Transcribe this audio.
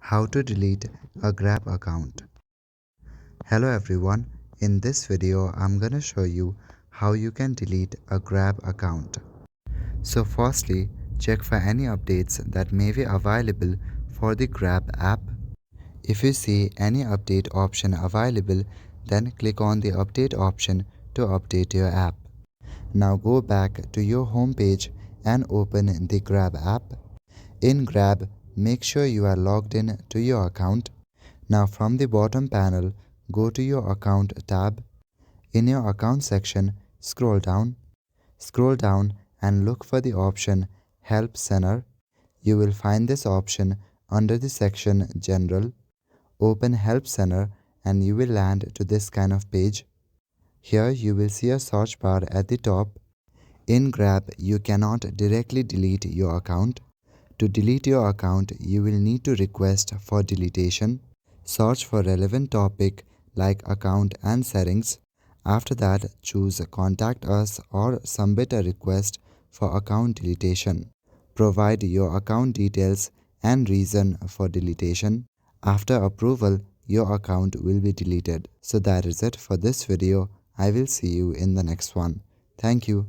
How to delete a Grab account. Hello everyone, in this video I'm gonna show you how you can delete a Grab account. So firstly, check for any updates that may be available for the Grab app. If you see any update option available, then click on the update option to update your app. Now go back to your home page and open the Grab app. In Grab, make sure you are logged in to your account. Now from the bottom panel, go to your account tab. In your account section, scroll down. Scroll down and look for the option Help Center. You will find this option under the section General. Open Help Center and you will land to this kind of page. Here you will see a search bar at the top. In Grab, you cannot directly delete your account. To delete your account, you will need to request for deletion. Search for relevant topic like account and settings. After that, choose Contact Us or submit a request for account deletion. Provide your account details and reason for deletion. After approval, your account will be deleted. So that is it for this video. I will see you in the next one. Thank you.